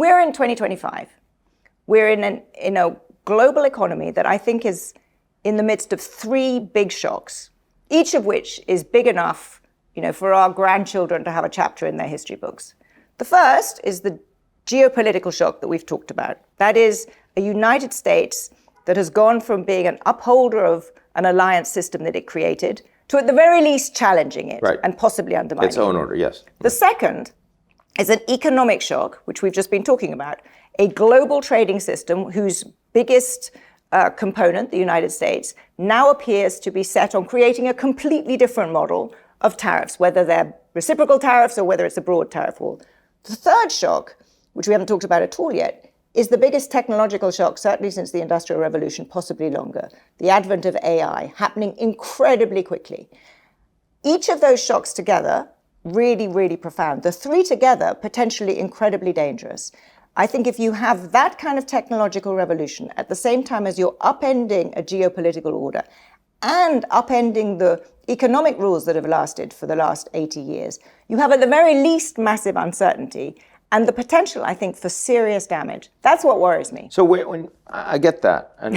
we're in 2025. We're in a global economy that I think is in the midst of three big shocks, each of which is big enough, for our grandchildren to have a chapter in their history books. The first is the geopolitical shock that we've talked about. That is a United States that has gone from being an upholder of an alliance system that it created to at the very least challenging it and possibly undermining its own order, yes. The second is an economic shock, which we've just been talking about, a global trading system whose biggest component, the United States, now appears to be set on creating a completely different model of tariffs, whether they're reciprocal tariffs or whether it's a broad tariff wall. The third shock, which we haven't talked about at all yet, is the biggest technological shock, certainly since the Industrial Revolution, possibly longer. The advent of AI, happening incredibly quickly. Each of those shocks together, really, really profound. The three together, potentially incredibly dangerous. I think if you have that kind of technological revolution at the same time as you're upending a geopolitical order and upending the economic rules that have lasted for the last 80 years, you have at the very least massive uncertainty and the potential, I think, for serious damage. That's what worries me. So when I get that, and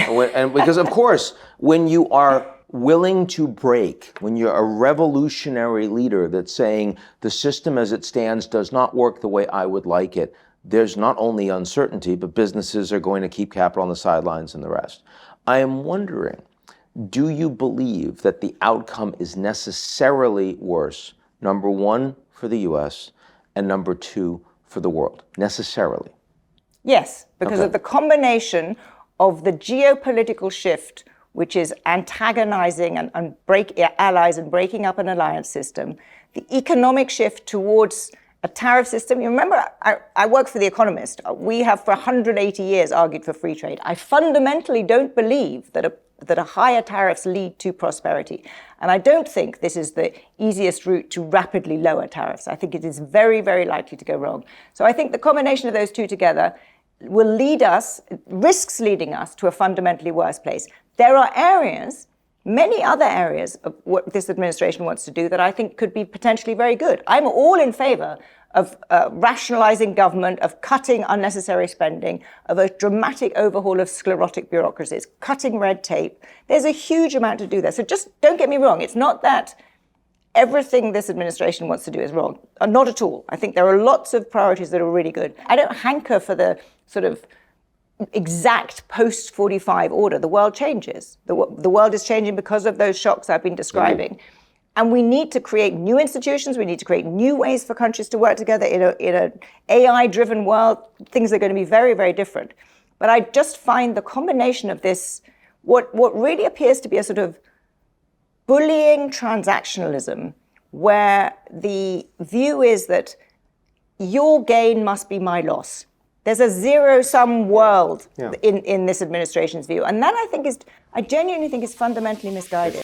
because of course, when you are willing to break, when you're a revolutionary leader that's saying the system as it stands does not work the way I would like it, there's not only uncertainty, but businesses are going to keep capital on the sidelines and the rest. I am wondering, do you believe that the outcome is necessarily worse, number one, for the US, and number two, for the world, necessarily? Yes, because of the combination of the geopolitical shift, which is antagonizing and break allies and breaking up an alliance system, the economic shift towards a tariff system. You remember, I work for The Economist. We have for 180 years argued for free trade. I fundamentally don't believe that a higher tariffs lead to prosperity. And I don't think this is the easiest route to rapidly lower tariffs. I think it is very, very likely to go wrong. So I think the combination of those two together will risks leading us to a fundamentally worse place. There are areas, many other areas of what this administration wants to do that I think could be potentially very good. I'm all in favor of rationalizing government, of cutting unnecessary spending, of a dramatic overhaul of sclerotic bureaucracies, cutting red tape. There's a huge amount to do there. So just don't get me wrong. It's not that everything this administration wants to do is wrong. Not at all. I think there are lots of priorities that are really good. I don't hanker for the sort of exact post-45 order. The world changes. The world is changing because of those shocks I've been describing. Mm-hmm. And we need to create new institutions. We need to create new ways for countries to work together in an AI-driven world. Things are going to be very, very different. But I just find the combination of this, what really appears to be a sort of bullying transactionalism, where the view is that your gain must be my loss. There's a zero-sum world in this administration's view. And that I genuinely think is fundamentally misguided.